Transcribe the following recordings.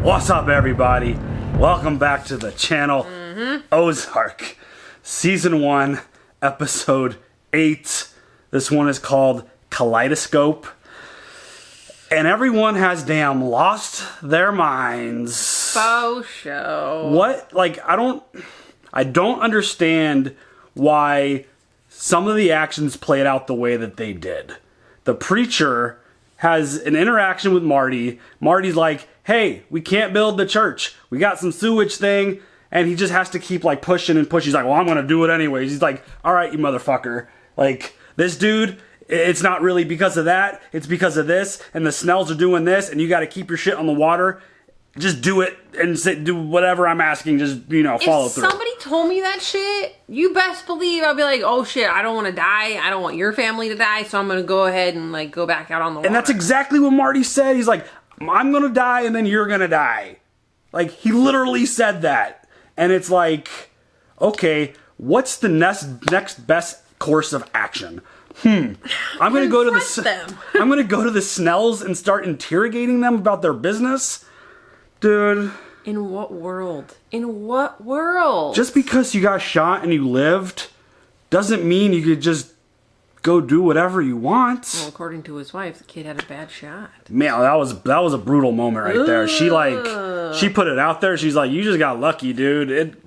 What's up, everybody? Welcome back to the channel. Ozark, Season 1, Episode 8. This one is called Kaleidoscope. And everyone has damn lost their minds. Faux show. What? Like, I don't understand why some of the actions played out the way that they did. The preacher has an interaction with Marty. Marty's like, hey, we can't build the church. We got some sewage thing. And he just has to keep like pushing and pushing. He's like, well, I'm going to do it anyways. He's like, all right, you motherfucker. Like, this dude, it's not really because of that. It's because of this. And the Snells are doing this. And you got to keep your shit on the water. Just do it and do whatever I'm asking. Just, follow through. If somebody told me that shit, you best believe I'd be like, oh shit, I don't want to die. I don't want your family to die. So I'm going to go ahead and like go back out on the water. And that's exactly what Marty said. He's like, I'm going to die and then you're going to die. Like, he said that. And it's like, okay, what's the next best course of action? I'm going to go to I'm going to go to the Snells and start interrogating them about their business. Dude. In what world? In what world? Just because you got shot and you lived doesn't mean you could just go do whatever you want. Well, according to his wife, the kid had a bad shot. Man, that was a brutal moment right there. She put it out there. She's like, you just got lucky, dude.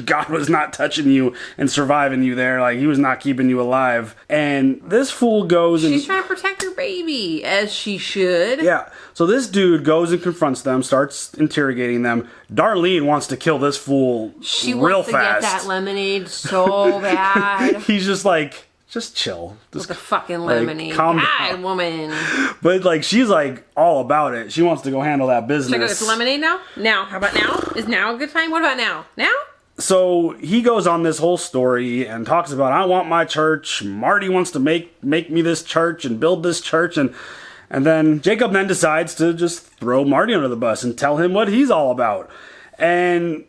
God was not touching you and surviving you there. Like, he was not keeping you alive. And this fool goes and... She's trying to protect her baby, as she should. Yeah. So this dude goes and confronts them, starts interrogating them. Darlene wants to kill this fool real fast. She wants to get that lemonade so bad. He's just like... Just chill. With the fucking lemonade. Calm down, woman. But like, she's like all about it. She wants to go handle that business. Should I go get the lemonade now? Now. How about now? Is now a good time? What about now? Now? So he goes on this whole story and talks about, I want my church. Marty wants to make me this church and build this church. And then Jacob then decides to just throw Marty under the bus and tell him what he's all about. And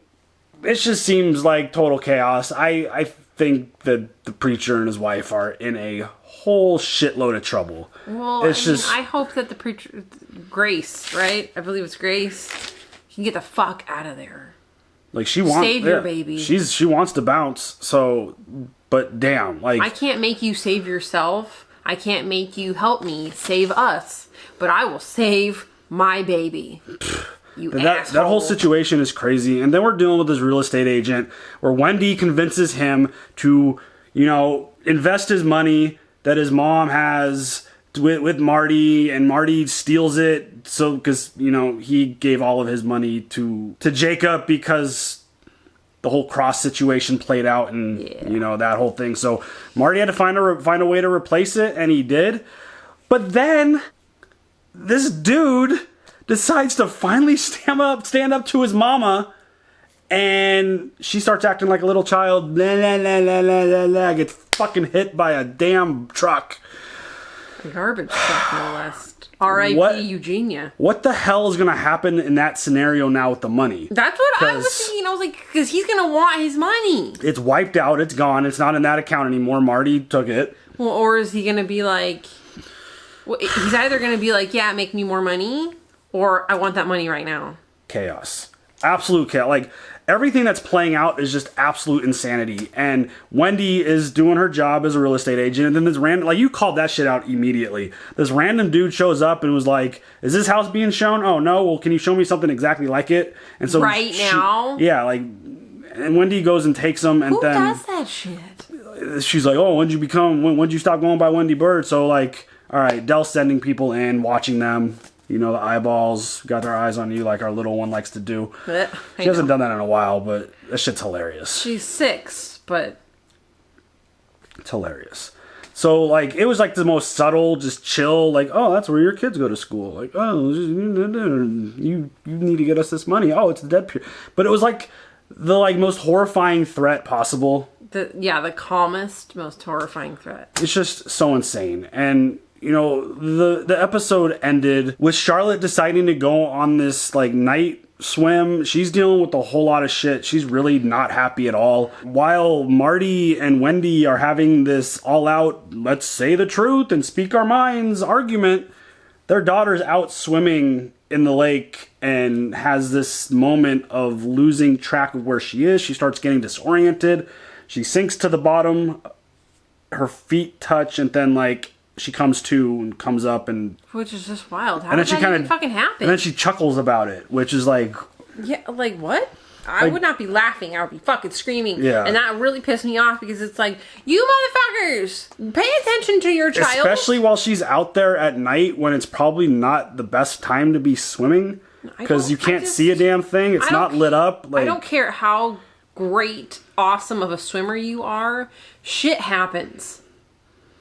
it just seems like total chaos. I think that the preacher and his wife are in a whole shitload of trouble. Well, I hope that the preacher, Grace, right? I believe it's Grace, can get the fuck out of there. Like, she wants... Save your baby. She wants to bounce, so... But damn, like... I can't make you save yourself. I can't make you help me save us. But I will save my baby. That whole situation is crazy. And then we're dealing with this real estate agent where Wendy convinces him to, invest his money that his mom has with Marty, and Marty steals it. So, because, he gave all of his money to Jacob because the whole cross situation played out and, that whole thing. So Marty had to find a way to replace it, and he did. But then this dude decides to finally stand up to his mama, and she starts acting like a little child. Blah, blah, blah, blah, blah, blah, blah, gets fucking hit by a damn truck. A garbage truck, no less. R.I.P. Eugenia. What the hell is going to happen in that scenario now with the money? That's what I was thinking. I was like, because he's going to want his money. It's wiped out. It's gone. It's not in that account anymore. Marty took it. Well, or is he going to be like... Well, he's either going to be like, yeah, make me more money... Or I want that money right now. Chaos. Absolute chaos. Like, everything that's playing out is just absolute insanity. And Wendy is doing her job as a real estate agent. And then this random... Like, you called that shit out immediately. This random dude shows up and was like, is this house being shown? Oh, no. Well, can you show me something exactly like it? And so... now? Yeah, like... And Wendy goes and takes them, and Who does that shit? She's like, oh, when'd you stop going by Wendy Byrds? So, like, all right, Dell's sending people in, watching them... the eyeballs got their eyes on you like our little one likes to do. She hasn't done that in a while, but that shit's hilarious. She's 6, but... It's hilarious. So, like, it was like the most subtle, just chill, like, oh, that's where your kids go to school. Like, oh, you need to get us this money. Oh, it's the dead period. But it was like the most horrifying threat possible. The calmest, most horrifying threat. It's just so insane. And... the episode ended with Charlotte deciding to go on this, night swim. She's dealing with a whole lot of shit. She's really not happy at all. While Marty and Wendy are having this all-out, let's say the truth and speak our minds argument, their daughter's out swimming in the lake and has this moment of losing track of where she is. She starts getting disoriented. She sinks to the bottom. Her feet touch, and then like she comes to and comes up, and which is just wild. How and did that even fucking happen? And then she chuckles about it, which is like, yeah, like what? I would not be laughing. I would be fucking screaming. Yeah. And that really pissed me off because it's like, you motherfuckers, pay attention to your child. Especially while she's out there at night when it's probably not the best time to be swimming because you can't see a damn thing. It's not lit up. Like, I don't care how great, awesome of a swimmer you are. Shit happens.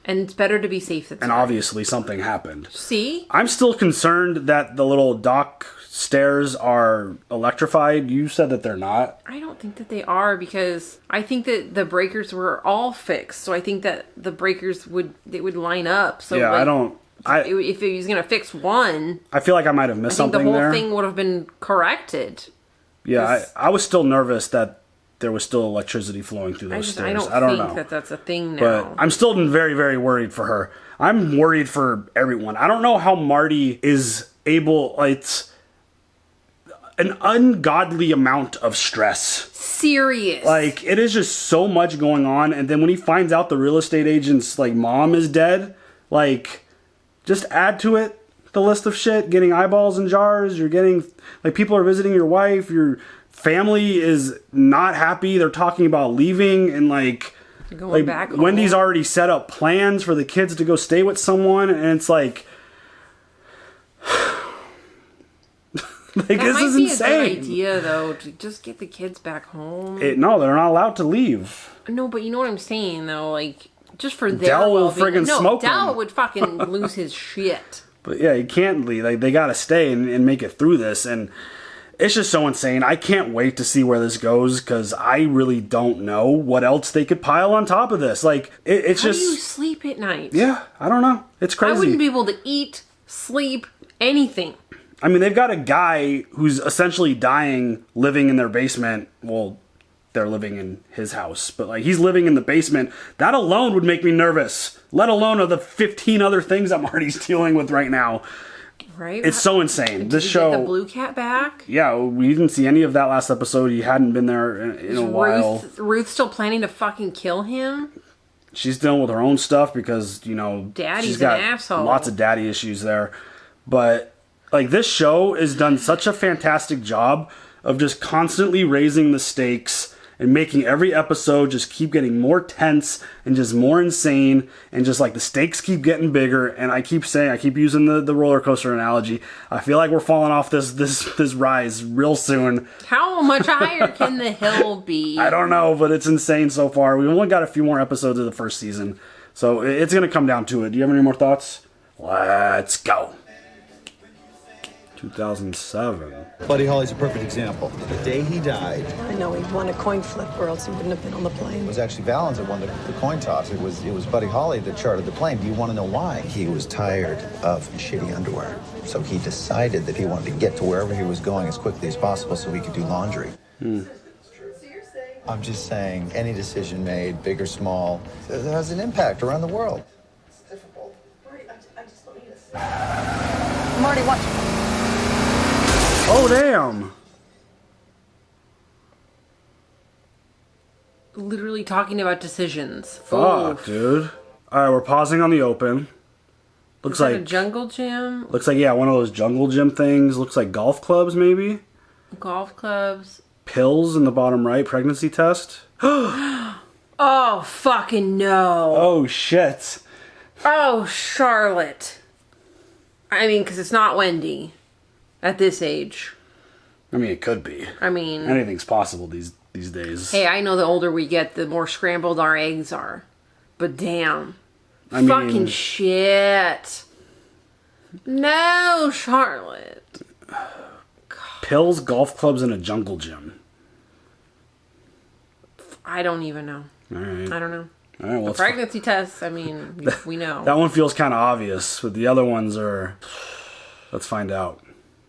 And it's better to be safe than sorry. And obviously something happened. See? I'm still concerned that the little dock stairs are electrified. You said that they're not. I don't think that they are because I think that the breakers were all fixed. So I think that the breakers would line up. So yeah, like, if he was gonna fix one, I feel like I might have missed something there. The whole thing would have been corrected. Yeah, I was still nervous that there was still electricity flowing through those stairs. I don't think that that's a thing now. But I'm still very, very worried for her. I'm worried for everyone. I don't know how Marty is able. It's an ungodly amount of stress. Serious. Like, it is just so much going on. And then when he finds out the real estate agent's like mom is dead, like, just add to it the list of shit. Getting eyeballs in jars. You're getting, like, people are visiting your wife. Your family is not happy. They're talking about leaving, and like going back home. Wendy's already set up plans for the kids to go stay with someone, and it's like that this is insane. A good idea, though, to just get the kids back home. No, they're not allowed to leave. No, but you know what I'm saying, though. Like, just for their Del will well-being. friggin' smoke Del them. would fucking lose his shit. But yeah, you can't leave. Like, they gotta stay and make it through this, and it's just so insane. I can't wait to see where this goes because I really don't know what else they could pile on top of this. Like, it's How just. do you sleep at night? Yeah, I don't know. It's crazy. I wouldn't be able to eat, sleep, anything. I mean, they've got a guy who's essentially dying living in their basement. Well, they're living in his house, but like he's living in the basement. That alone would make me nervous, let alone of the 15 other things that Marty's dealing with right now. Right? It's so insane. This show. Get the blue cat back? Yeah, we didn't see any of that last episode. He hadn't been there in a while. Ruth still planning to fucking kill him? She's dealing with her own stuff because, you know, Daddy's she's got an asshole. Lots of daddy issues there. But like, this show has done such a fantastic job of just constantly raising the stakes and making every episode just keep getting more tense and just more insane, and just like the stakes keep getting bigger. And I keep using the roller coaster analogy. I feel like we're falling off this rise real soon. How much higher can the hill be? I don't know, but it's insane so far. We've only got a few more episodes of the first season, so it's going to come down to it. Do you have any more thoughts? Let's go. 2007. Buddy Holly's a perfect example. The day he died, I know he won a coin flip, or else he wouldn't have been on the plane. it was actually Valens that won the coin toss. It was Buddy Holly that chartered the plane. Do you want to know why? He was tired of shitty underwear, so he decided that he wanted to get to wherever he was going as quickly as possible so he could do laundry. I'm just saying, any decision made, big or small, that has an impact around the world. It's difficult. Marty, I just don't need this. Marty, watch. Oh, damn. Literally talking about decisions. Fuck, Oof. dude. All right, we're pausing on the open. Looks Is that like a jungle gym? Looks like, yeah, one of those jungle gym things. Looks like golf clubs, maybe. Golf clubs. Pills in the bottom right. Pregnancy test. Oh, fucking no. Oh, shit. Oh, Charlotte. I mean, because it's not Wendy at this age. I mean, it could be. I mean, anything's possible these days. Hey, I know the older we get, the more scrambled our eggs are. But damn. I mean, fucking shit. No, Charlotte. Pills, golf clubs, and a jungle gym. I don't even know. All right. I don't know. All right, well, The pregnancy tests, I mean, we know. That one feels kind of obvious, but the other ones are... Let's find out.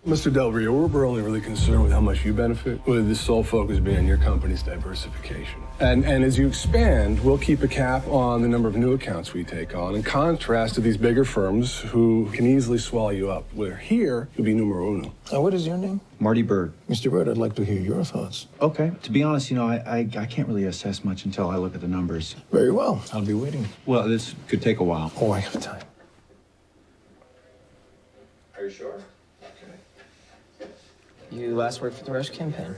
Mr. Del Rio, we're only really concerned with how much you benefit, with the sole focus being your company's diversification. And as you expand, we'll keep a cap on the number of new accounts we take on, in contrast to these bigger firms who can easily swallow you up. Where here, you'll be numero uno. What is your name? Marty Byrd. Mr. Byrd, I'd like to hear your thoughts. Okay. To be honest, you know, I can't really assess much until I look at the numbers. Very well. I'll be waiting. Well, this could take a while. Oh, I have time. Are you sure? You last worked for the Rush campaign.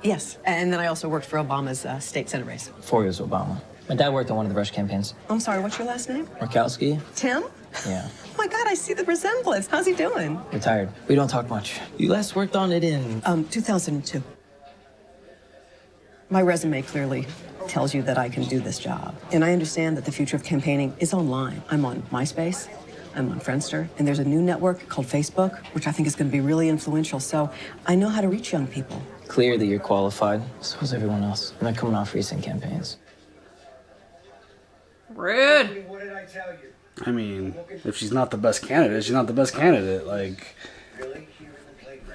Yes, and then I also worked for Obama's state senate race. 4 years Obama. My dad worked on one of the Rush campaigns. I'm sorry, what's your last name? Markowski? Tim? Yeah. Oh my God, I see the resemblance. How's he doing? Retired. We don't talk much. You last worked on it in... 2002. My resume clearly tells you that I can do this job. And I understand that the future of campaigning is online. I'm on MySpace, I'm on Friendster, and there's a new network called Facebook, which I think is going to be really influential. So I know how to reach young people. Clear that you're qualified. So is everyone else. I'm not coming off recent campaigns. Rude. I mean, if she's not the best candidate, she's not the best candidate. Like,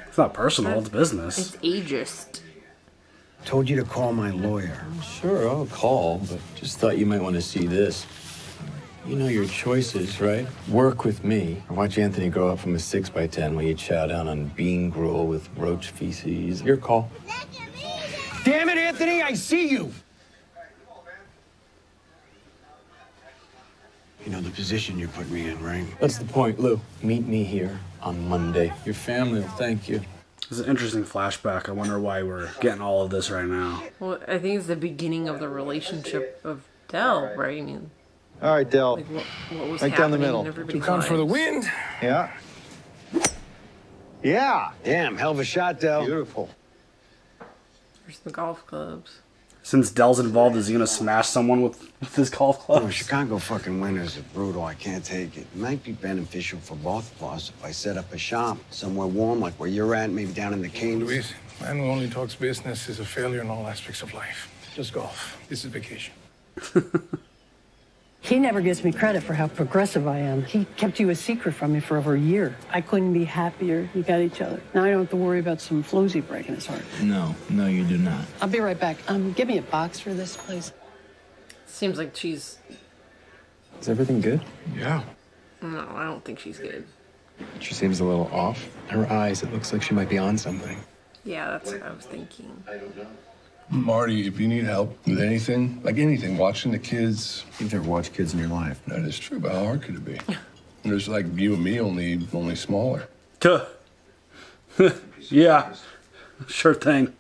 it's not personal, it's business. It's ageist. Told you to call my lawyer. Sure, I'll call, but just thought you might want to see this. You know your choices, right? Work with me, or watch Anthony grow up from a 6x10 while you chow down on bean gruel with roach feces. Your call. Damn it, Anthony, I see you! You know the position you put me in, right? That's the point, Lou. Meet me here on Monday. Your family will thank you. It's an interesting flashback. I wonder why we're getting all of this right now. Well, I think it's the beginning of the relationship of Del, right? I mean, All right, Del. like what was Right down the happening middle. in everybody's Comes for the lives. wind. Yeah. Yeah. Damn, hell of a shot, Del. Beautiful. There's the golf clubs. Since Dell's involved, is he gonna smash someone with his golf Oh, clubs? Chicago fucking winters are brutal. I can't take it. It might be beneficial for both of us if I set up a shop somewhere warm, like where you're at, maybe down in the Canes. Luis, man who only talks business is a failure in all aspects of life. Just golf. This is vacation. He never gives me credit for how progressive I am. He kept you a secret from me for over a year. I couldn't be happier you got each other. Now I don't have to worry about some floozy breaking his heart. No, you do not. I'll be right back. Give me a box for this, please. Seems like she's... Is everything good? Yeah. No, I don't think she's good. She seems a little off. Her eyes, it looks like she might be on something. Yeah, that's what I was thinking. Marty, if you need help with anything, like anything, watching the kids. You've never watched kids in your life. That is true, but how hard could it be? There's like you and me, only smaller. Tuh. Yeah, sure thing.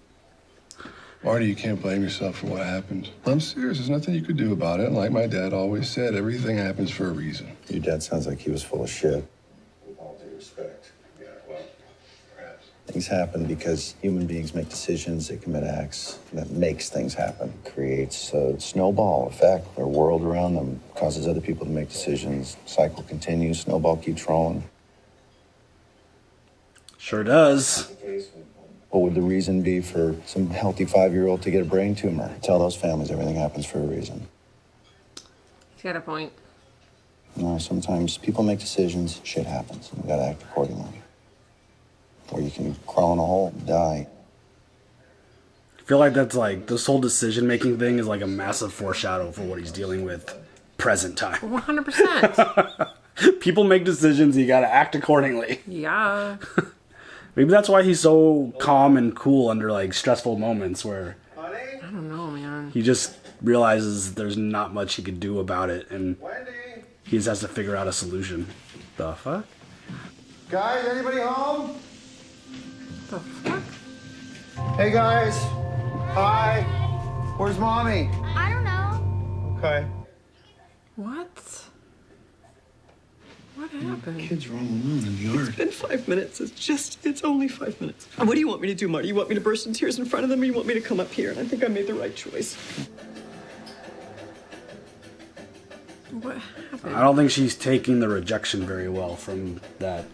Marty, you can't blame yourself for what happened. I'm serious. There's nothing you could do about it. And like my dad always said, everything happens for a reason. Your dad sounds like he was full of shit. With all due respect. Yeah, well, perhaps. Things happen because human beings make decisions, they commit acts that makes things happen. Creates a snowball effect. Their world around them causes other people to make decisions. Cycle continues, snowball keeps rolling. Sure does. What would the reason be for some healthy 5-year-old to get a brain tumor? Tell those families everything happens for a reason. He's got a point. No, sometimes people make decisions, shit happens, and we gotta act accordingly. Or you can crawl in a hole and die. I feel like that's like this whole decision-making thing is like a massive foreshadow for what he's dealing with present time. 100%. People make decisions, you gotta act accordingly. Yeah. Maybe that's why he's so calm and cool under like stressful moments where I don't know, man. he just realizes there's not much he could do about it and he just has to figure out a solution. The fuck? Guys, anybody home? The fuck? Hey guys. Hi. Where's mommy? I don't know. Okay. What? What happened? Kids rolling on in the yard. It's been 5 minutes. It's only 5 minutes. And what do you want me to do, Marty? You want me to burst in tears in front of them, or you want me to come up here? And I think I made the right choice. What happened? I don't think she's taking the rejection very well from that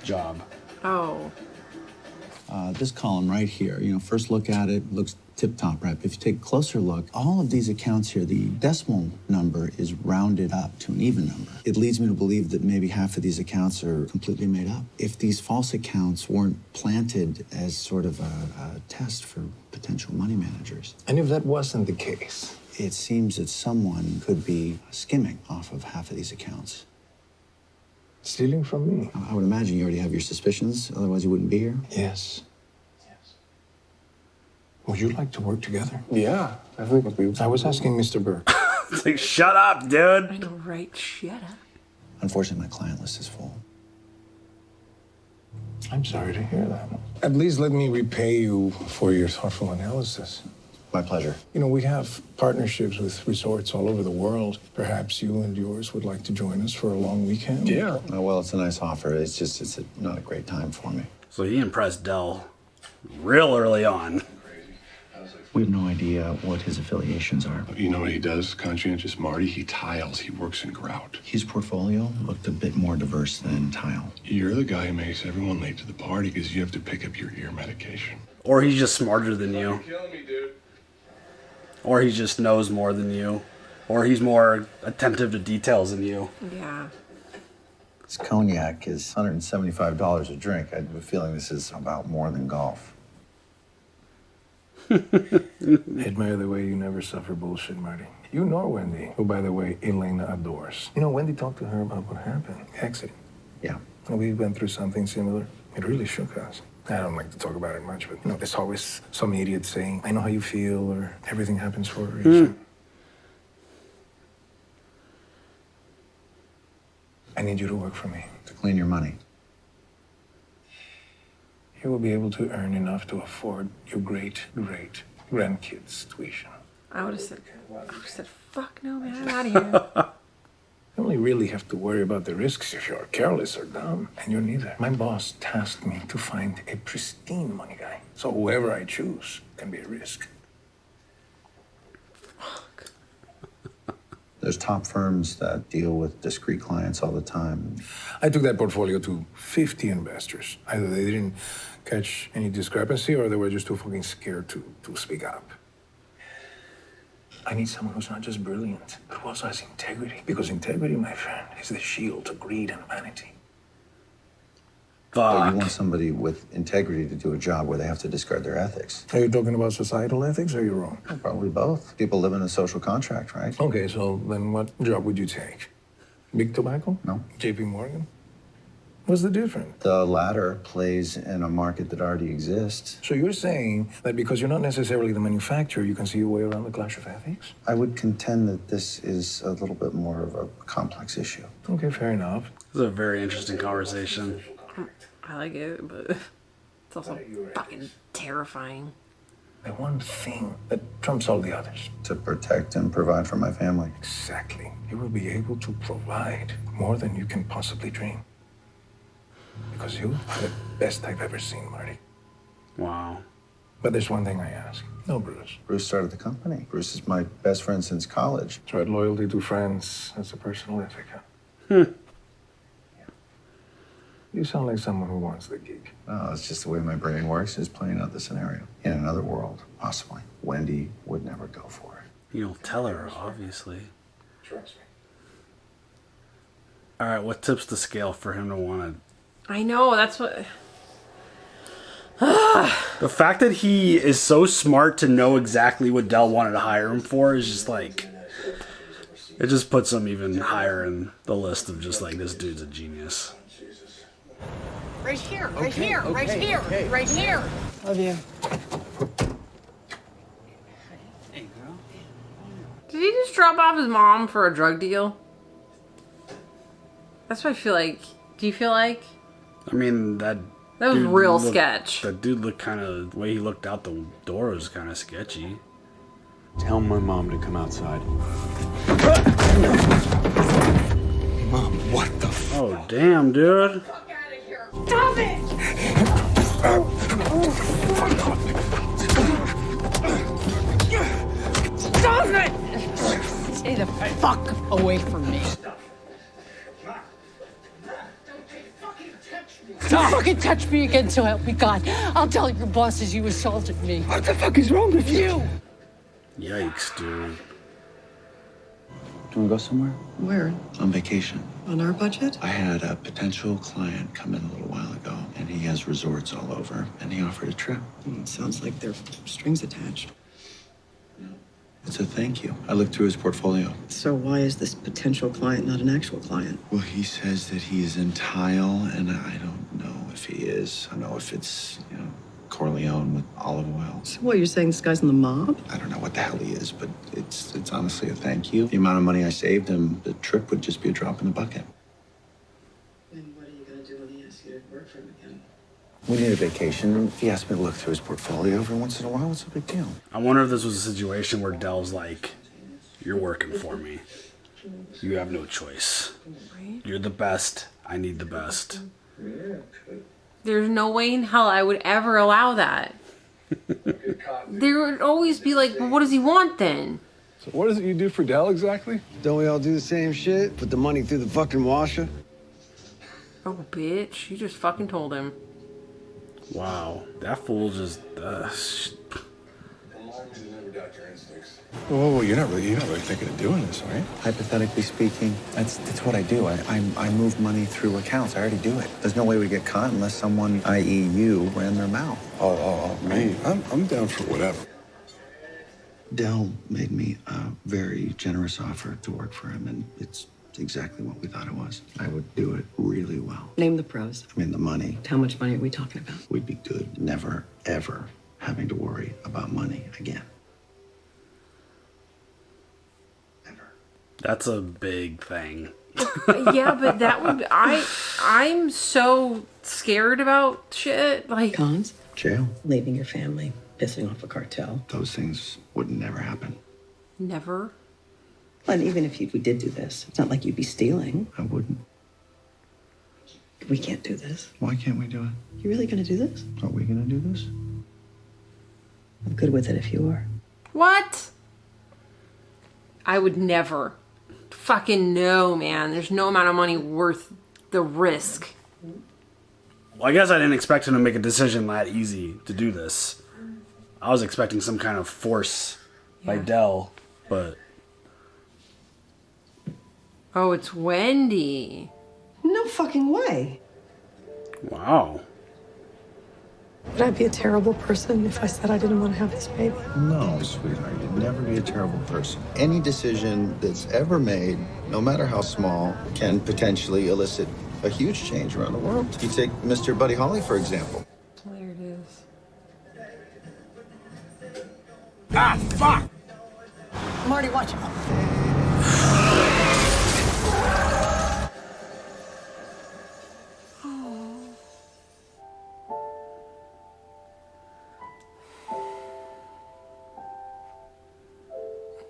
job. Oh. This column right here, first look at it, looks tip-top, right? But if you take a closer look, all of these accounts here, the decimal number is rounded up to an even number. It leads me to believe that maybe half of these accounts are completely made up. If these false accounts weren't planted as sort of a test for potential money managers. And if that wasn't the case? It seems that someone could be skimming off of half of these accounts. Stealing from me? I would imagine you already have your suspicions, otherwise you wouldn't be here. Yes. Would you like to work together? Yeah, I think we. I was asking Mr. Burke. It's like, shut up, dude. I know, right? Shut up. Unfortunately, my client list is full. I'm sorry to hear that. At least let me repay you for your thoughtful analysis. My pleasure. You know, we have partnerships with resorts all over the world. Perhaps you and yours would like to join us for a long weekend? Yeah. Oh, well, it's a nice offer. It's just, not a great time for me. So he impressed Dell real early on. We have no idea what his affiliations are. You know what he does, conscientious Marty? He tiles. He works in grout. His portfolio looked a bit more diverse than tile. You're the guy who makes everyone late to the party because you have to pick up your ear medication. Or he's just smarter than you. You're killing me, dude. Or he just knows more than you. Or he's more attentive to details than you. Yeah. This cognac is $175 a drink. I have a feeling this is about more than golf. I admire the way you never suffer bullshit, Marty. You nor Wendy, who, by the way, Elena adores. You know, Wendy talked to her about what happened. Accident. Yeah. And we went through something similar. It really shook us. I don't like to talk about it much, but, you know, there's always some idiot saying, I know how you feel, or everything happens for a reason. I need you to work for me. To clean your money. You will be able to earn enough to afford your great-great-grandkids' tuition. I would have said, fuck no, man, I'm out of here. You only really have to worry about the risks if you're careless or dumb, and you're neither. My boss tasked me to find a pristine money guy, so whoever I choose can be a risk. Fuck. There's top firms that deal with discreet clients all the time. I took that portfolio to 50 investors. Either they didn't catch any discrepancy or they were just too fucking scared to speak up. I need someone who's not just brilliant, but who also has integrity. Because integrity, my friend, is the shield to greed and vanity. So you want somebody with integrity to do a job where they have to discard their ethics. Are you talking about societal ethics or you're wrong? Probably both. People live in a social contract, right? Okay, so then what job would you take? Big tobacco? No. JP Morgan? What's the difference? The latter plays in a market that already exists. So you're saying that because you're not necessarily the manufacturer, you can see your way around the clash of ethics? I would contend that this is a little bit more of a complex issue. Okay, fair enough. This is a very interesting conversation. I like it, but it's also fucking terrifying. The one thing that trumps all the others. To protect and provide for my family. Exactly. You will be able to provide more than you can possibly dream. Because you are the best I've ever seen, Marty. Wow. But there's one thing I ask. No, Bruce. Bruce started the company. Bruce is my best friend since college. That's right, loyalty to friends. That's a personal ethic. You sound like someone who wants the gig. No, it's just the way my brain works, is playing out the scenario. In another world, possibly, Wendy would never go for it. You don't tell her, obviously. Trust me. All right, what tips the scale for him to want to... I know, that's what... The fact that he is so smart to know exactly what Dell wanted to hire him for is just like... It just puts him even higher in the list of just like, this dude's a genius. Right here, right here, right here, right here. Love you. Did he just drop off his mom for a drug deal? That's what I feel like. Do you feel like? I mean, that was dude real looked, sketch. That dude looked kind of... The way he looked out the door was kind of sketchy. Tell my mom to come outside. Mom, what the f... Oh, damn, dude. Stop it! Stop it! Stay the fuck away from me. Don't fucking touch me again, so help me God. I'll tell your bosses you assaulted me. What the fuck is wrong with you? Yikes, dude. Do you want to go somewhere? Where? On vacation. On our budget? I had a potential client come in a little while ago, and he has resorts all over, and he offered a trip. Sounds like there are strings attached. It's a thank you. I looked through his portfolio. So why is this potential client not an actual client? Well, he says that he is in tile, and I don't know if he is. I don't know if it's, Corleone with olive oil. So what, you're saying this guy's in the mob? I don't know what the hell he is, but it's honestly a thank you. The amount of money I saved him, the trip would just be a drop in the bucket. And what are you going to do when he asks you to work for him again? We need a vacation. He asked me to look through his portfolio every once in a while. What's the big deal? I wonder if this was a situation where Dell's like, you're working for me. You have no choice. You're the best. I need the best. There's no way in hell I would ever allow that. There would always be like, well, what does he want then? So what is it you do for Dell exactly? Don't we all do the same shit? Put the money through the fucking washer? Oh, bitch. You just fucking told him. Wow. That fool just... Whoa, you're not really thinking of doing this, right? Hypothetically speaking, that's what I do. I move money through accounts. I already do it. There's no way we get caught unless someone, i.e. you, ran their mouth. Me? I'm down for whatever. Dell made me a very generous offer to work for him, and it's exactly what we thought it was. I would do it really well. Name the pros. I mean, the money. How much money are we talking about? We'd be good. Never, ever having to worry about money again. That's a big thing. Yeah, but that would... I'm so scared about shit. Like... Cons? Jail. Leaving your family, pissing off a cartel. Those things would never happen. Never? And even if we did do this, it's not like you'd be stealing. I wouldn't. We can't do this. Why can't we do it? You really gonna do this? Are we gonna do this? I'm good with it if you are. What? I would never. Fucking no, man. There's no amount of money worth the risk. Well, I guess I didn't expect him to make a decision that easy to do this. I was expecting some kind of force by Dell, but... Oh, it's Wendy. No fucking way. Wow. Would I be a terrible person if I said I didn't want to have this baby? No, sweetheart, you'd never be a terrible person. Any decision that's ever made, no matter how small, can potentially elicit a huge change around the world. You take Mr. Buddy Holly, for example. There it is. Ah, fuck! Marty, watch out.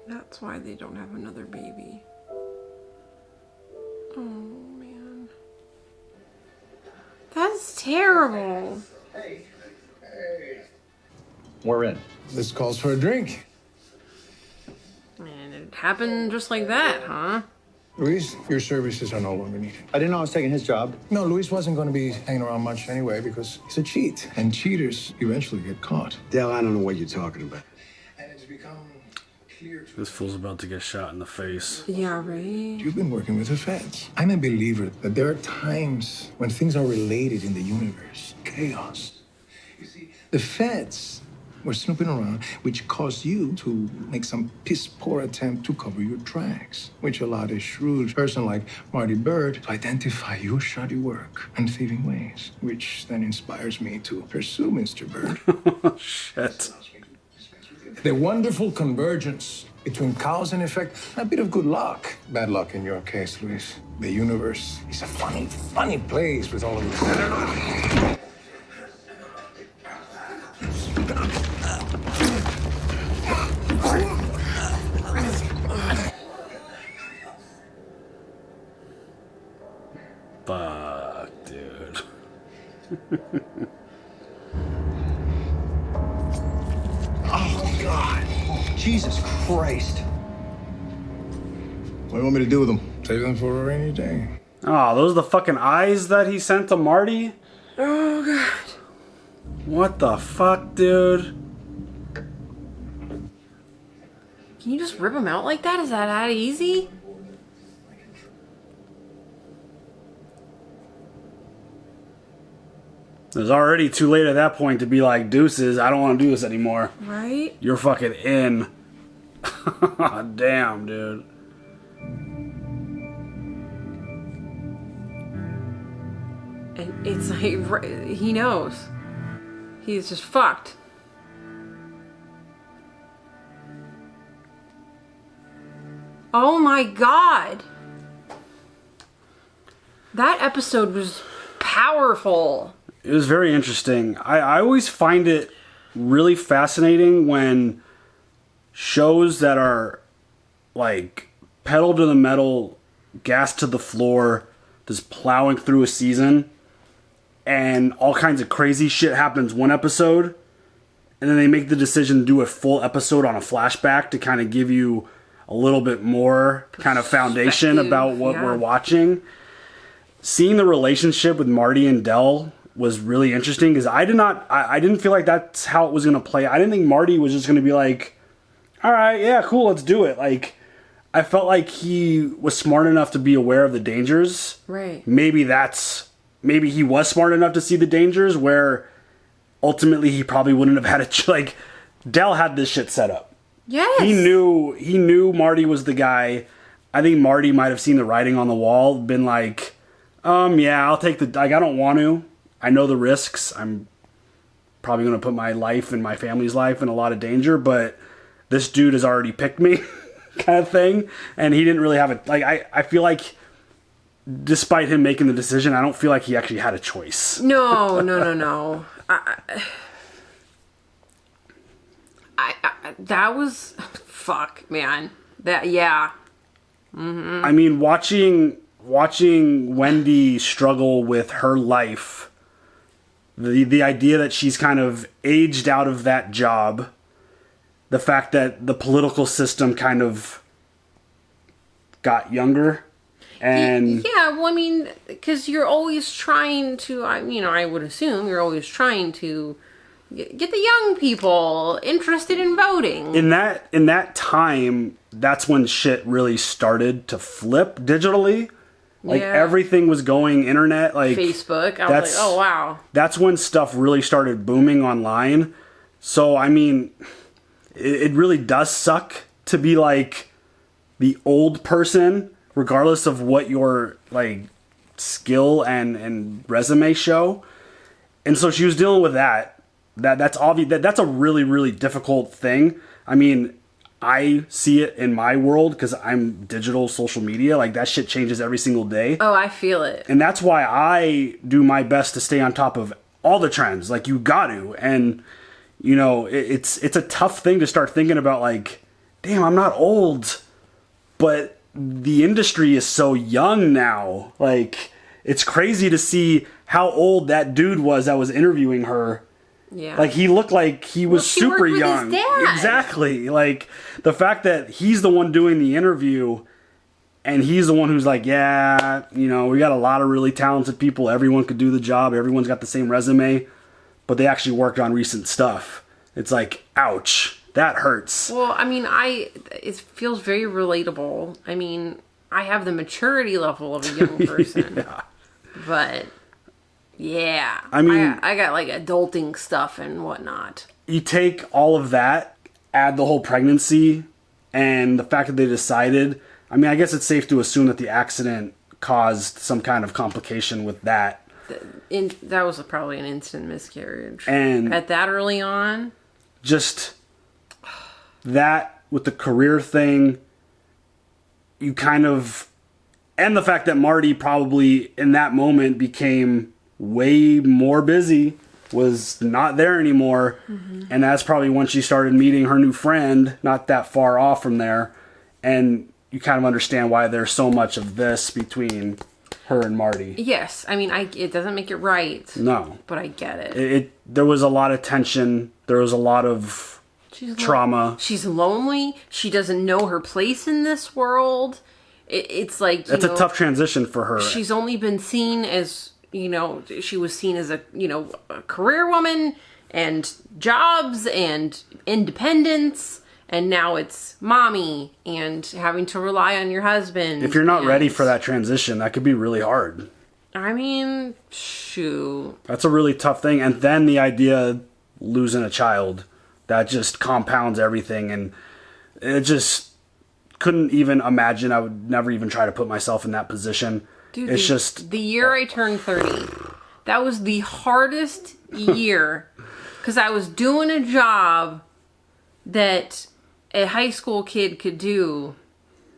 That's why they don't have another baby. Oh, man. That's terrible. We're in. This calls for a drink. And it happened just like that, huh? Luis, your services are no longer needed. I didn't know I was taking his job. No, Luis wasn't going to be hanging around much anyway because he's a cheat. And cheaters eventually get caught. Dale, I don't know what you're talking about. And it's become clear to This fool's about to get shot in the face. Yeah, right? You've been working with the feds. I'm a believer that there are times when things are related in the universe. Chaos. You see, the feds were snooping around, which caused you to make some piss-poor attempt to cover your tracks, which allowed a shrewd person like Marty Byrd to identify your shoddy work and thieving ways, which then inspires me to pursue Mr. Byrd. Shit. The wonderful convergence between cause and effect, a bit of good luck. Bad luck in your case, Luis. The universe is a funny, funny place with all of this. Fuck, dude. Oh, God. Jesus Christ. What do you want me to do with them? Save them for a rainy day. Oh, those are the fucking eyes that he sent to Marty? Oh, God. What the fuck, dude? Can you just rip them out like that? Is that easy? It was already too late at that point to be like, deuces, I don't want to do this anymore. Right? You're fucking in. Damn, dude. And it's like, he knows. He's just fucked. Oh my God. That episode was powerful. It was very interesting. I always find it really fascinating when shows that are like pedal to the metal, gas to the floor, just plowing through a season, and all kinds of crazy shit happens one episode, and then they make the decision to do a full episode on a flashback to kind of give you a little bit more kind of foundation about what we're watching. Seeing the relationship with Marty and Del was really interesting because I didn't feel like that's how it was going to play. I didn't think Marty was just going to be like, all right, yeah, cool, let's do it. Like, I felt like he was smart enough to be aware of the dangers. Right. Maybe he was smart enough to see the dangers where ultimately he probably wouldn't have had it. Like, Del had this shit set up. Yes. He knew Marty was the guy. I think Marty might have seen the writing on the wall, been like, yeah, I'll take I don't want to. I know the risks. I'm probably going to put my life and my family's life in a lot of danger, but this dude has already picked me kind of thing. And he didn't really have it. Like, I feel like despite him making the decision, I don't feel like he actually had a choice. No. That was, fuck, man. That, yeah. Mm-hmm. I mean, watching Wendy struggle with her life, the idea that she's kind of aged out of that job, the fact that the political system kind of got younger, and yeah, well, I mean, because you're always trying to, I would assume you're always trying to get the young people interested in voting. In that time, that's when shit really started to flip digitally. Like, everything was going internet, like Facebook. I was like, oh wow. That's when stuff really started booming online. So, I mean, it really does suck to be like the old person, regardless of what your like skill and resume show. And so she was dealing with that. That's obvious. That's a really, really difficult thing. I mean, I see it in my world because I'm digital social media. Like, that shit changes every single day. Oh, I feel it. And that's why I do my best to stay on top of all the trends. Like, you got to. And, it's a tough thing to start thinking about, like, damn, I'm not old, but the industry is so young now. Like, it's crazy to see how old that dude was that was interviewing her. Yeah. Like, he looked like he was super young. His dad. Exactly. Like, the fact that he's the one doing the interview and he's the one who's like, yeah, we got a lot of really talented people. Everyone could do the job. Everyone's got the same resume, but they actually worked on recent stuff. It's like, ouch, that hurts. Well, I mean, it feels very relatable. I mean, I have the maturity level of a young person. Yeah. But yeah, I mean, I got like adulting stuff and whatnot. You take all of that, add the whole pregnancy, and the fact that they decided. I mean, I guess it's safe to assume that the accident caused some kind of complication with that. That was probably an instant miscarriage. And at that early on, just that with the career thing, you kind of, and the fact that Marty probably in that moment became way more busy, was not there anymore. Mm-hmm. And that's probably when she started meeting her new friend, not that far off from there. And you kind of understand why there's so much of this between her and Marty. Yes. I mean, it doesn't make it right. No. But I get it. There was a lot of tension. There was a lot of trauma. She's lonely. She doesn't know her place in this world. It's like, it's a tough transition for her. She's only been seen as you know, she was seen as a, you know, a career woman and jobs and independence. And now it's mommy and having to rely on your husband. If you're not ready for that transition, that could be really hard. I mean, shoot. That's a really tough thing. And then the idea of losing a child, that just compounds everything. And it just couldn't even imagine. I would never even try to put myself in that position. Dude, it's just... The year I turned 30, that was the hardest year. Because I was doing a job that a high school kid could do,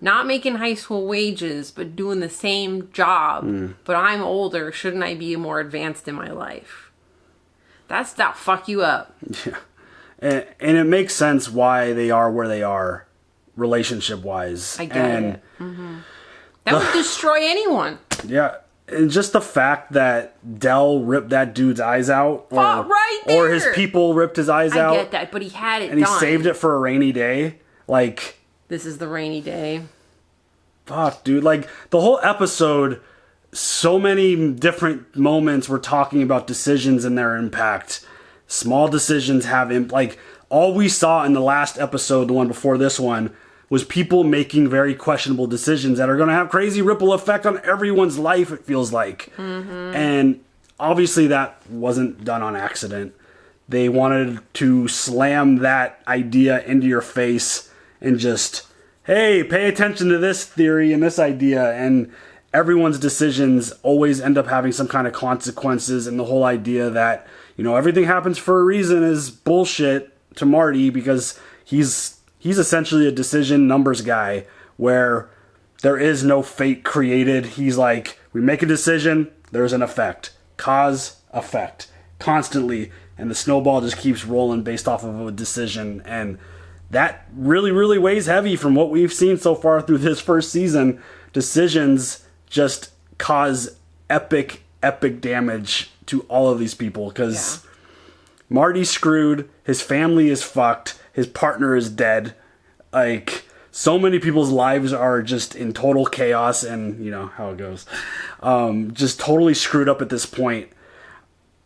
not making high school wages, but doing the same job. But I'm older. Shouldn't I be more advanced in my life? That'll fuck you up. Yeah. And it makes sense why they are where they are, relationship-wise. I get it. That would destroy anyone. Yeah. And just the fact that Dell ripped that dude's eyes out. Right there. Or his people ripped his eyes out. I get that, but he had it and done. he saved it for a rainy day. Like... This is the rainy day. Fuck, dude. Like, the whole episode, so many different moments we're talking about decisions and their impact. Small decisions have... Like, all we saw in the last episode, the one before this one, was people making very questionable decisions that are going to have crazy ripple effect on everyone's life, it feels like. And obviously that wasn't done on accident. They wanted to slam that idea into your face and just, hey, pay attention to this theory and this idea. And everyone's decisions always end up having some kind of consequences. And the whole idea that, you know, everything happens for a reason is bullshit to Marty, because he's essentially a decision numbers guy where there is no fate created. He's like, we make a decision, there's an effect. Cause, effect. Constantly. And the snowball just keeps rolling based off of a decision. And that really, really weighs heavy from what we've seen so far through this first season. Decisions just cause epic, epic damage to all of these people. Because Marty's screwed. His family is fucked. His partner is dead. Like, so many people's lives are just in total chaos, and you know how it goes. Just totally screwed up at this point.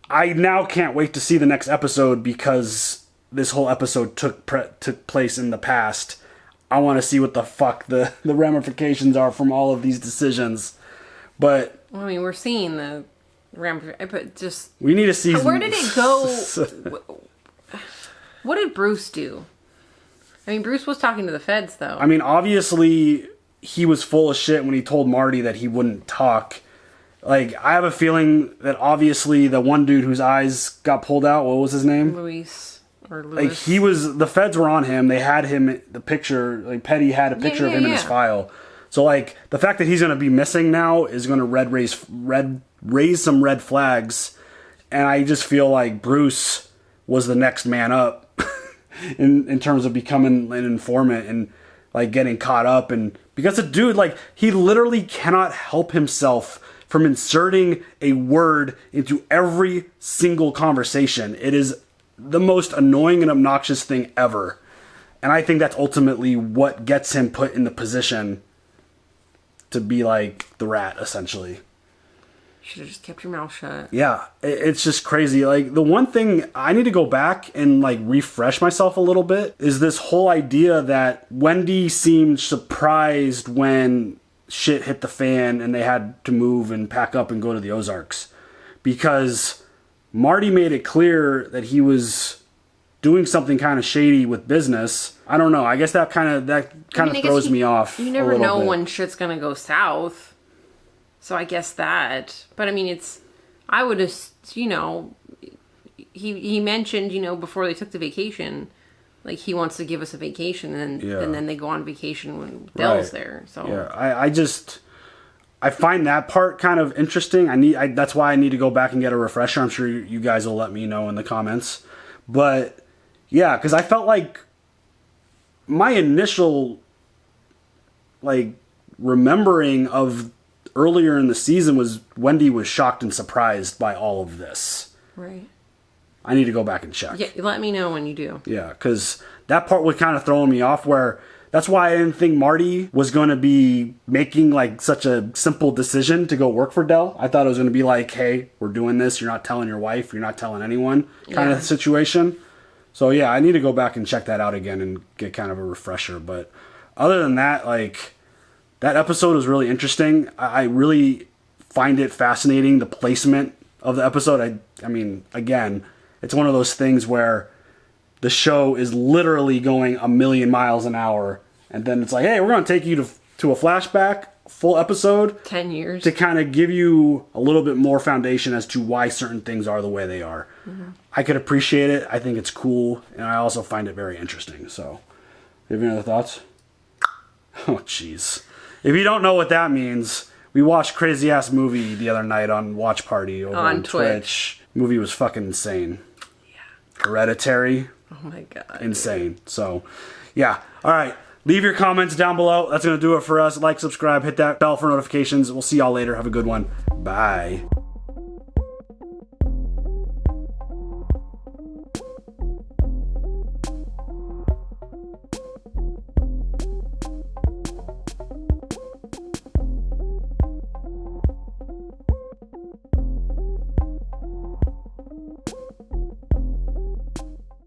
I now can't wait to see the next episode, because this whole episode took place in the past. I want to see what the fuck the ramifications are from all of these decisions. But I mean, we're seeing the ramifications, but just... We need a season. Where did it go? What did Bruce do? I mean, Bruce was talking to the feds, though. I mean, obviously, he was full of shit when he told Marty that he wouldn't talk. Like, I have a feeling that obviously the one dude whose eyes got pulled out, what was his name? Louis. Like, the feds were on him. They had him, the picture, like, Petty had a picture of him in his file. So, like, the fact that he's going to be missing now is going to raise some red flags. And I just feel like Bruce was the next man up. In terms of becoming an informant and like getting caught up, and because the dude, like, he literally cannot help himself from inserting a word into every single conversation. It is the most annoying and obnoxious thing ever, and I think that's ultimately what gets him put in the position to be like the rat, essentially. Should have just kept your mouth shut. Yeah, it's just crazy. Like, the one thing I need to go back and like refresh myself a little bit is this whole idea that Wendy seemed surprised when shit hit the fan and they had to move and pack up and go to the Ozarks, because Marty made it clear that he was doing something kind of shady with business. I don't know. I guess that kind of throws me off. You never know when shit's gonna go south. So I guess that, but I mean, I would have, you know, he mentioned, you know, before they took the vacation, like, he wants to give us a vacation, and then they go on vacation when Dell's there. So yeah, I find that part kind of interesting. That's why I need to go back and get a refresher. I'm sure you guys will let me know in the comments. But yeah, because I felt like my initial like remembering of earlier in the season was Wendy was shocked and surprised by all of this. Right. I need to go back and check. Yeah, let me know when you do. Yeah, because that part was kind of throwing me off, where That's why I didn't think Marty was going to be making like such a simple decision to go work for Del. I thought it was going to be like, hey, we're doing this. You're not telling your wife. You're not telling anyone kind of situation. So yeah, I need to go back and check that out again and get kind of a refresher. But other than that, like, that episode was really interesting. I really find it fascinating, the placement of the episode. I mean, again, it's one of those things where the show is literally going a million miles an hour, and then it's like, hey, we're going to take you to a flashback, full episode. 10 years. To kind of give you a little bit more foundation as to why certain things are the way they are. Mm-hmm. I could appreciate it. I think it's cool, and I also find it very interesting. So, you have any other thoughts? Oh, jeez. If you don't know what that means, we watched Crazy Ass Movie the other night on Watch Party over on Twitch. Movie was fucking insane. Yeah. Hereditary. Oh my god. Insane. So, yeah. All right. Leave your comments down below. That's going to do it for us. Like, subscribe, hit that bell for notifications. We'll see y'all later. Have a good one. Bye.